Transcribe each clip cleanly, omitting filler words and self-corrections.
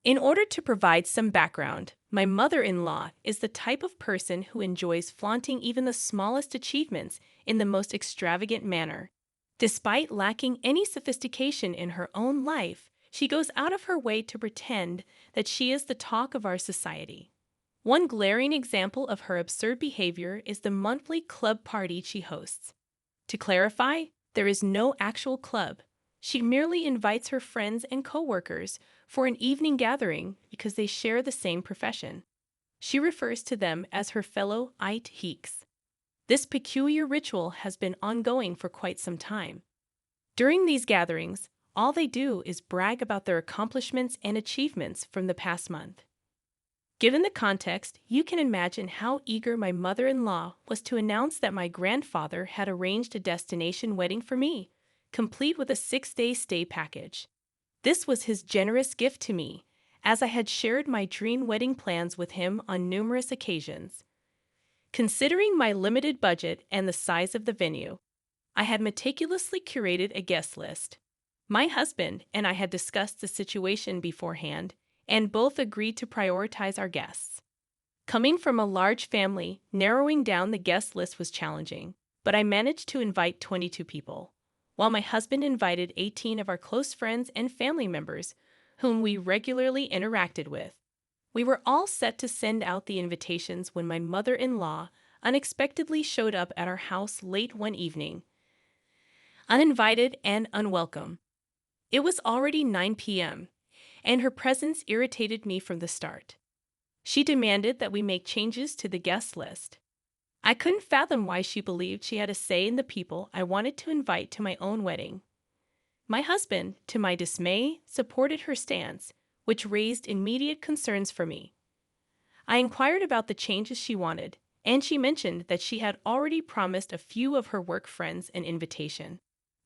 In order to provide some background, my mother-in-law is the type of person who enjoys flaunting even the smallest achievements in the most extravagant manner. Despite lacking any sophistication in her own life, she goes out of her way to pretend that she is the talk of our society. One glaring example of her absurd behavior is the monthly club party she hosts. To clarify, there is no actual club. She merely invites her friends and coworkers for an evening gathering because they share the same profession. She refers to them as her fellow aita. This peculiar ritual has been ongoing for quite some time. During these gatherings, all they do is brag about their accomplishments and achievements from the past month. Given the context, you can imagine how eager my mother-in-law was to announce that my grandfather had arranged a destination wedding for me, complete with a 6-day stay package. This was his generous gift to me, as I had shared my dream wedding plans with him on numerous occasions. Considering my limited budget and the size of the venue, I had meticulously curated a guest list. My husband and I had discussed the situation beforehand, and both agreed to prioritize our guests. Coming from a large family, narrowing down the guest list was challenging, but I managed to invite 22 people, while my husband invited 18 of our close friends and family members whom we regularly interacted with. We were all set to send out the invitations when my mother-in-law unexpectedly showed up at our house late one evening, uninvited and unwelcome. It was already 9 p.m., and her presence irritated me from the start. She demanded that we make changes to the guest list. I couldn't fathom why she believed she had a say in the people I wanted to invite to my own wedding. My husband, to my dismay, supported her stance, which raised immediate concerns for me. I inquired about the changes she wanted, and she mentioned that she had already promised a few of her work friends an invitation.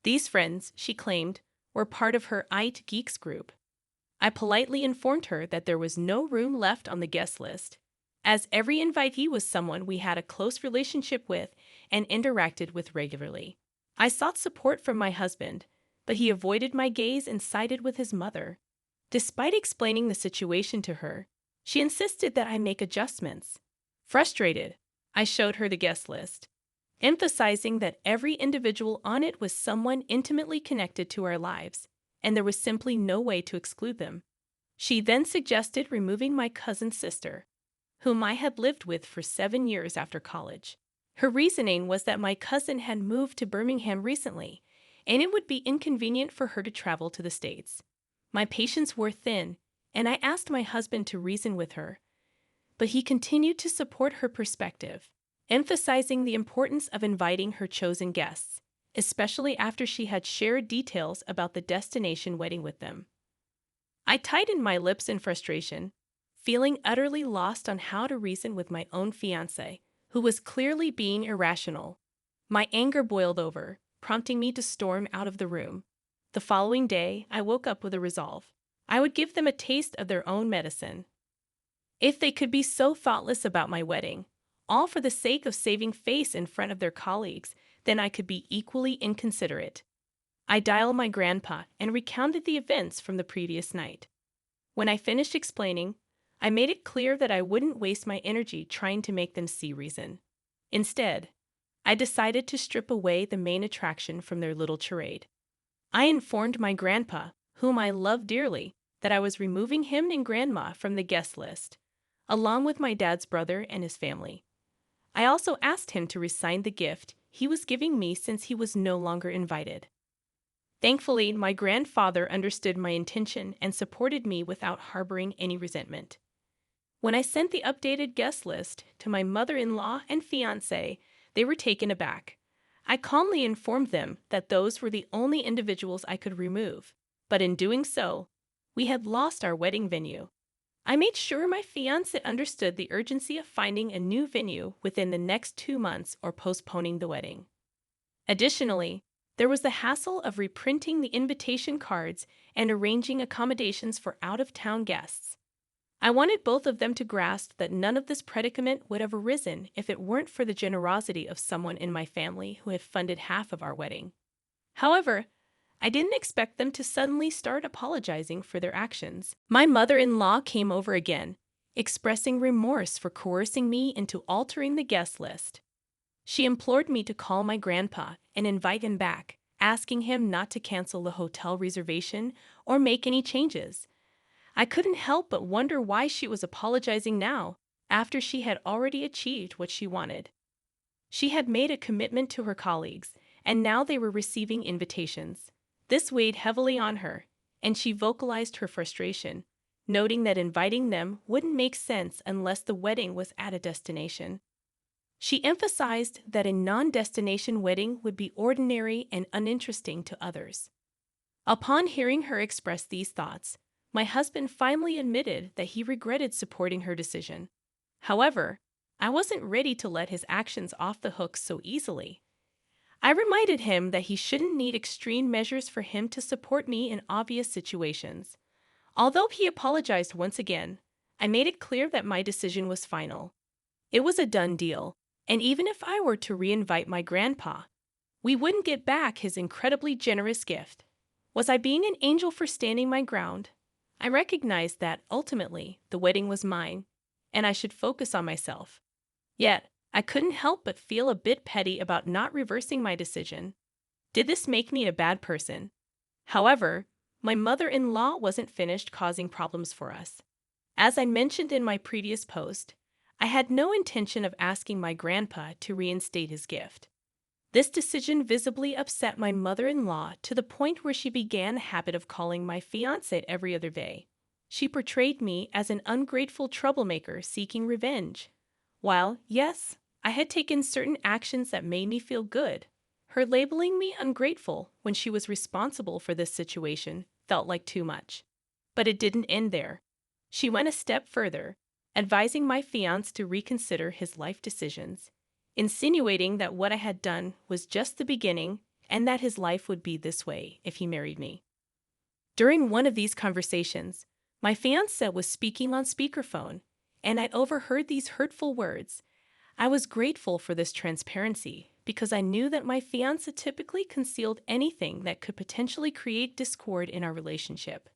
These friends, she claimed, were part of her IT Geeks group. I politely informed her that there was no room left on the guest list, as every invitee was someone we had a close relationship with and interacted with regularly. I sought support from my husband, but he avoided my gaze and sided with his mother. Despite explaining the situation to her, she insisted that I make adjustments. Frustrated, I showed her the guest list, emphasizing that every individual on it was someone intimately connected to our lives, and there was simply no way to exclude them. She then suggested removing my cousin's sister, whom I had lived with for 7 years after college. Her reasoning was that my cousin had moved to Birmingham recently, and it would be inconvenient for her to travel to the States. My patience wore thin, and I asked my husband to reason with her, but he continued to support her perspective, emphasizing the importance of inviting her chosen guests, especially after she had shared details about the destination wedding with them. I tightened my lips in frustration, feeling utterly lost on how to reason with my own fiancé, who was clearly being irrational. My anger boiled over, prompting me to storm out of the room. The following day, I woke up with a resolve. I would give them a taste of their own medicine. If they could be so thoughtless about my wedding, all for the sake of saving face in front of their colleagues, then I could be equally inconsiderate. I dialed my grandpa and recounted the events from the previous night. When I finished explaining, I made it clear that I wouldn't waste my energy trying to make them see reason. Instead, I decided to strip away the main attraction from their little charade. I informed my grandpa, whom I love dearly, that I was removing him and grandma from the guest list, along with my dad's brother and his family. I also asked him to resign the gift he was giving me since he was no longer invited. Thankfully, my grandfather understood my intention and supported me without harboring any resentment. When I sent the updated guest list to my mother-in-law and fiancé, they were taken aback. I calmly informed them that those were the only individuals I could remove, but in doing so, we had lost our wedding venue. I made sure my fiancé understood the urgency of finding a new venue within the next 2 months or postponing the wedding. Additionally, there was the hassle of reprinting the invitation cards and arranging accommodations for out-of-town guests. I wanted both of them to grasp that none of this predicament would have arisen if it weren't for the generosity of someone in my family who had funded half of our wedding. However, I didn't expect them to suddenly start apologizing for their actions. My mother-in-law came over again, expressing remorse for coercing me into altering the guest list. She implored me to call my grandpa and invite him back, asking him not to cancel the hotel reservation or make any changes. I couldn't help but wonder why she was apologizing now, after she had already achieved what she wanted. She had made a commitment to her colleagues, and now they were receiving invitations. This weighed heavily on her, and she vocalized her frustration, noting that inviting them wouldn't make sense unless the wedding was at a destination. She emphasized that a non-destination wedding would be ordinary and uninteresting to others. Upon hearing her express these thoughts, my husband finally admitted that he regretted supporting her decision. However, I wasn't ready to let his actions off the hook so easily. I reminded him that he shouldn't need extreme measures for him to support me in obvious situations. Although he apologized once again, I made it clear that my decision was final. It was a done deal, and even if I were to reinvite my grandpa, we wouldn't get back his incredibly generous gift. Was I being an angel for standing my ground? I recognized that, ultimately, the wedding was mine, and I should focus on myself. Yet, I couldn't help but feel a bit petty about not reversing my decision. Did this make me a bad person? However, my mother-in-law wasn't finished causing problems for us. As I mentioned in my previous post, I had no intention of asking my grandpa to reinstate his gift. This decision visibly upset my mother-in-law to the point where she began a habit of calling my fiancé every other day. She portrayed me as an ungrateful troublemaker seeking revenge. While, yes, I had taken certain actions that made me feel good, her labeling me ungrateful when she was responsible for this situation felt like too much. But it didn't end there. She went a step further, advising my fiancé to reconsider his life decisions, insinuating that what I had done was just the beginning and that his life would be this way if he married me. During one of these conversations, my fiancé was speaking on speakerphone, and I'd overheard these hurtful words. I was grateful for this transparency because I knew that my fiancé typically concealed anything that could potentially create discord in our relationship.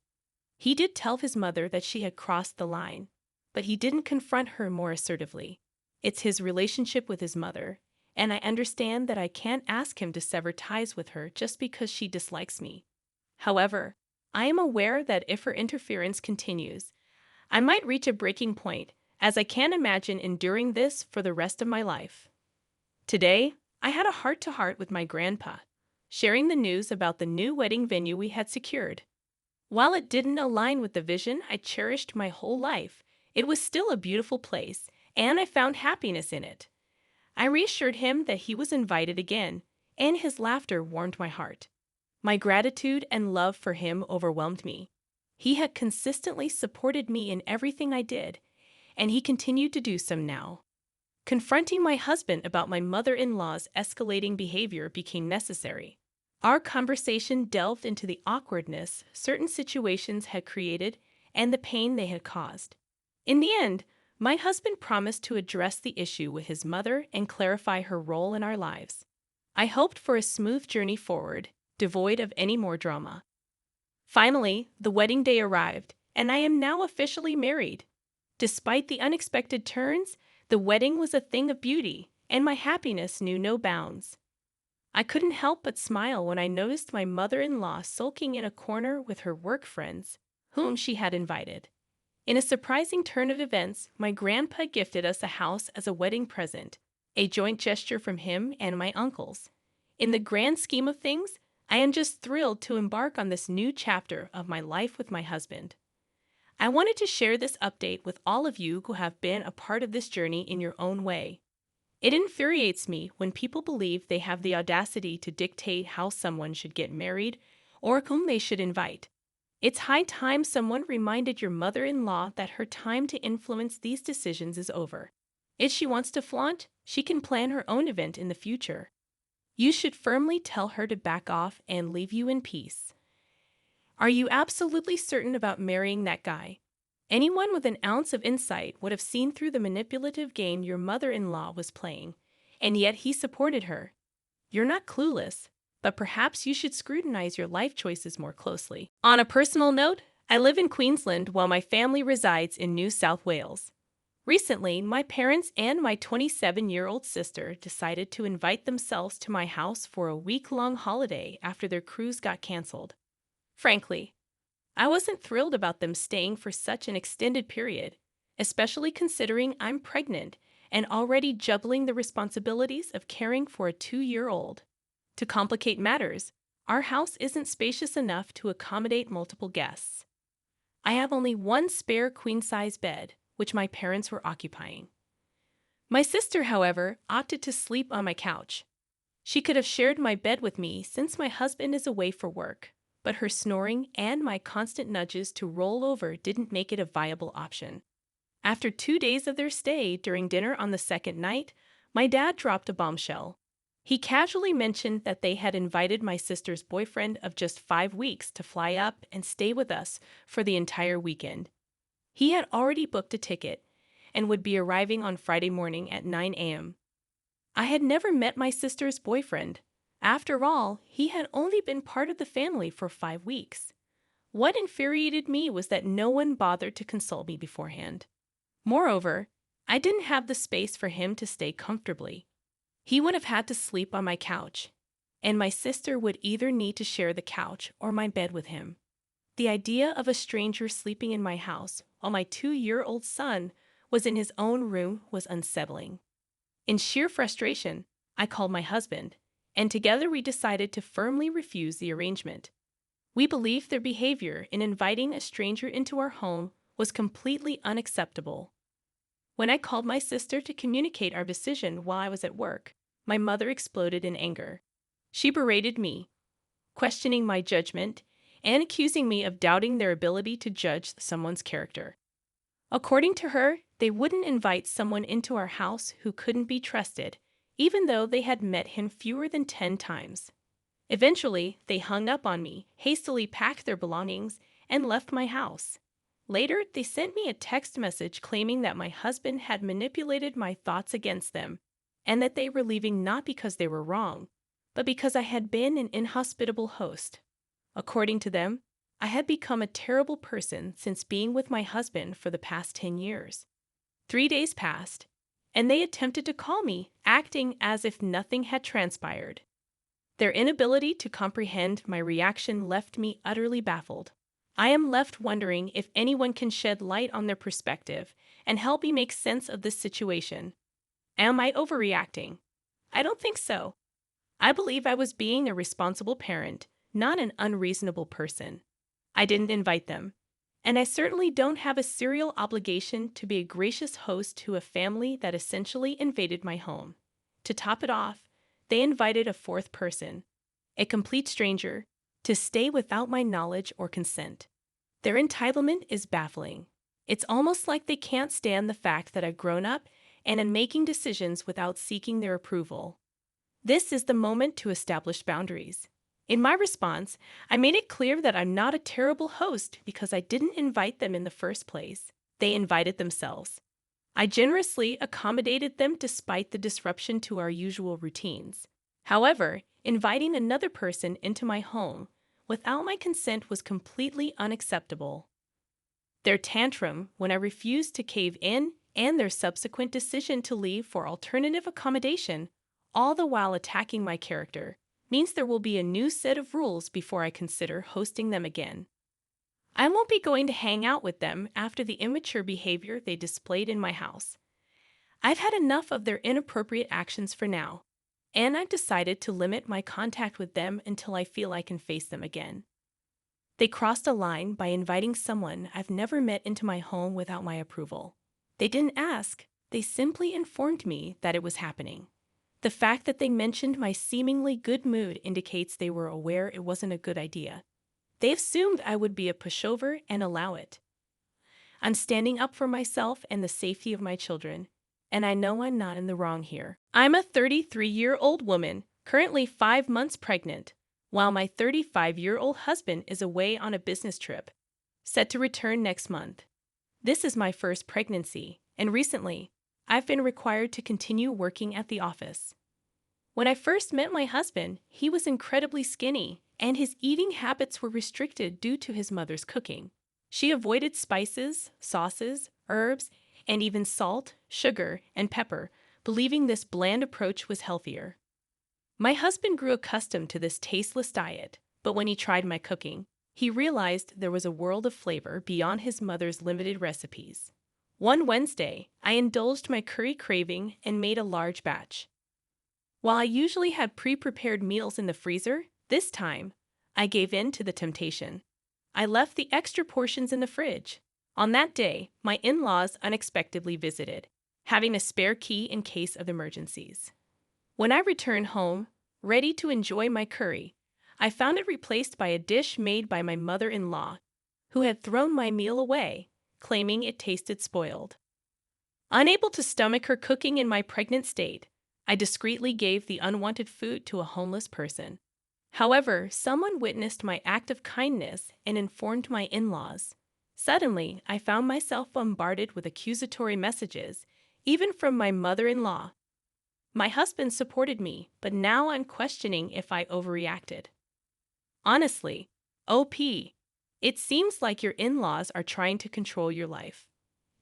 He did tell his mother that she had crossed the line, but he didn't confront her more assertively. It's his relationship with his mother, and I understand that I can't ask him to sever ties with her just because she dislikes me. However, I am aware that if her interference continues, I might reach a breaking point, as I can't imagine enduring this for the rest of my life. Today, I had a heart-to-heart with my grandpa, sharing the news about the new wedding venue we had secured. While it didn't align with the vision I cherished my whole life, it was still a beautiful place, and I found happiness in it. I reassured him that he was invited again, and his laughter warmed my heart. My gratitude and love for him overwhelmed me. He had consistently supported me in everything I did, and he continued to do so now. Confronting my husband about my mother-in-law's escalating behavior became necessary. Our conversation delved into the awkwardness certain situations had created and the pain they had caused. In the end, my husband promised to address the issue with his mother and clarify her role in our lives. I hoped for a smooth journey forward, devoid of any more drama. Finally, the wedding day arrived, and I am now officially married. Despite the unexpected turns, the wedding was a thing of beauty, and my happiness knew no bounds. I couldn't help but smile when I noticed my mother-in-law sulking in a corner with her work friends, whom she had invited. In a surprising turn of events, my grandpa gifted us a house as a wedding present, a joint gesture from him and my uncles. In the grand scheme of things, I am just thrilled to embark on this new chapter of my life with my husband. I wanted to share this update with all of you who have been a part of this journey in your own way. It infuriates me when people believe they have the audacity to dictate how someone should get married or whom they should invite. It's high time someone reminded your mother-in-law that her time to influence these decisions is over. If she wants to flaunt, she can plan her own event in the future. You should firmly tell her to back off and leave you in peace. Are you absolutely certain about marrying that guy? Anyone with an ounce of insight would have seen through the manipulative game your mother-in-law was playing, and yet he supported her. You're not clueless, but perhaps you should scrutinize your life choices more closely. On a personal note, I live in Queensland while my family resides in New South Wales. Recently, my parents and my 27-year-old sister decided to invite themselves to my house for a week-long holiday after their cruise got canceled. Frankly, I wasn't thrilled about them staying for such an extended period, especially considering I'm pregnant and already juggling the responsibilities of caring for a 2-year-old. To complicate matters, our house isn't spacious enough to accommodate multiple guests. I have only one spare queen-size bed, which my parents were occupying. My sister, however, opted to sleep on my couch. She could have shared my bed with me since my husband is away for work, but her snoring and my constant nudges to roll over didn't make it a viable option. After 2 days of their stay, during dinner on the second night, my dad dropped a bombshell. He casually mentioned that they had invited my sister's boyfriend of just 5 weeks to fly up and stay with us for the entire weekend. He had already booked a ticket and would be arriving on Friday morning at 9 a.m. I had never met my sister's boyfriend. After all, he had only been part of the family for 5 weeks. What infuriated me was that no one bothered to consult me beforehand. Moreover, I didn't have the space for him to stay comfortably. He would have had to sleep on my couch, and my sister would either need to share the couch or my bed with him. The idea of a stranger sleeping in my house while my 2-year-old son was in his own room was unsettling. In sheer frustration, I called my husband, and together we decided to firmly refuse the arrangement. We believed their behavior in inviting a stranger into our home was completely unacceptable. When I called my sister to communicate our decision while I was at work, my mother exploded in anger. She berated me, questioning my judgment and accusing me of doubting their ability to judge someone's character. According to her, they wouldn't invite someone into our house who couldn't be trusted, even though they had met him fewer than 10 times. Eventually, they hung up on me, hastily packed their belongings, and left my house. Later, they sent me a text message claiming that my husband had manipulated my thoughts against them, and that they were leaving not because they were wrong, but because I had been an inhospitable host. According to them, I had become a terrible person since being with my husband for the past 10 years. 3 days passed, and they attempted to call me, acting as if nothing had transpired. Their inability to comprehend my reaction left me utterly baffled. I am left wondering if anyone can shed light on their perspective and help me make sense of this situation. Am I overreacting? I don't think so. I believe I was being a responsible parent, not an unreasonable person. I didn't invite them, and I certainly don't have a serial obligation to be a gracious host to a family that essentially invaded my home. To top it off, they invited a fourth person, a complete stranger, to stay without my knowledge or consent. Their entitlement is baffling. It's almost like they can't stand the fact that I've grown up and am making decisions without seeking their approval. This is the moment to establish boundaries. In my response, I made it clear that I'm not a terrible host because I didn't invite them in the first place. They invited themselves. I generously accommodated them despite the disruption to our usual routines. However, inviting another person into my home without my consent was completely unacceptable. Their tantrum when I refused to cave in and their subsequent decision to leave for alternative accommodation, all the while attacking my character, means there will be a new set of rules before I consider hosting them again. I won't be going to hang out with them after the immature behavior they displayed in my house. I've had enough of their inappropriate actions for now, and I've decided to limit my contact with them until I feel I can face them again. They crossed a line by inviting someone I've never met into my home without my approval. They didn't ask, they simply informed me that it was happening. The fact that they mentioned my seemingly good mood indicates they were aware it wasn't a good idea. They assumed I would be a pushover and allow it. I'm standing up for myself and the safety of my children, and I know I'm not in the wrong here. I'm a 33-year-old woman, currently 5 months pregnant, while my 35-year-old husband is away on a business trip, set to return next month. This is my first pregnancy, and recently, I've been required to continue working at the office. When I first met my husband, he was incredibly skinny, and his eating habits were restricted due to his mother's cooking. She avoided spices, sauces, herbs, and even salt, sugar, and pepper, believing this bland approach was healthier. My husband grew accustomed to this tasteless diet, but when he tried my cooking, he realized there was a world of flavor beyond his mother's limited recipes. One Wednesday, I indulged my curry craving and made a large batch. While I usually had pre-prepared meals in the freezer, this time, I gave in to the temptation. I left the extra portions in the fridge. On that day, my in-laws unexpectedly visited, having a spare key in case of emergencies. When I returned home, ready to enjoy my curry, I found it replaced by a dish made by my mother-in-law, who had thrown my meal away, claiming it tasted spoiled. Unable to stomach her cooking in my pregnant state, I discreetly gave the unwanted food to a homeless person. However, someone witnessed my act of kindness and informed my in-laws. Suddenly, I found myself bombarded with accusatory messages, even from my mother-in-law. My husband supported me, but now I'm questioning if I overreacted. Honestly, OP, it seems like your in-laws are trying to control your life.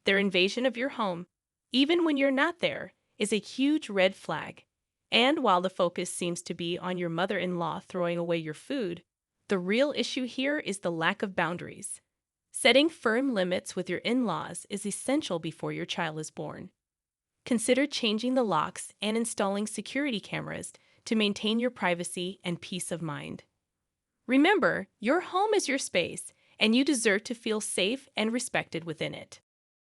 Their invasion of your home, even when you're not there, is a huge red flag. And while the focus seems to be on your mother-in-law throwing away your food, the real issue here is the lack of boundaries. Setting firm limits with your in-laws is essential before your child is born. Consider changing the locks and installing security cameras to maintain your privacy and peace of mind. Remember, your home is your space, and you deserve to feel safe and respected within it.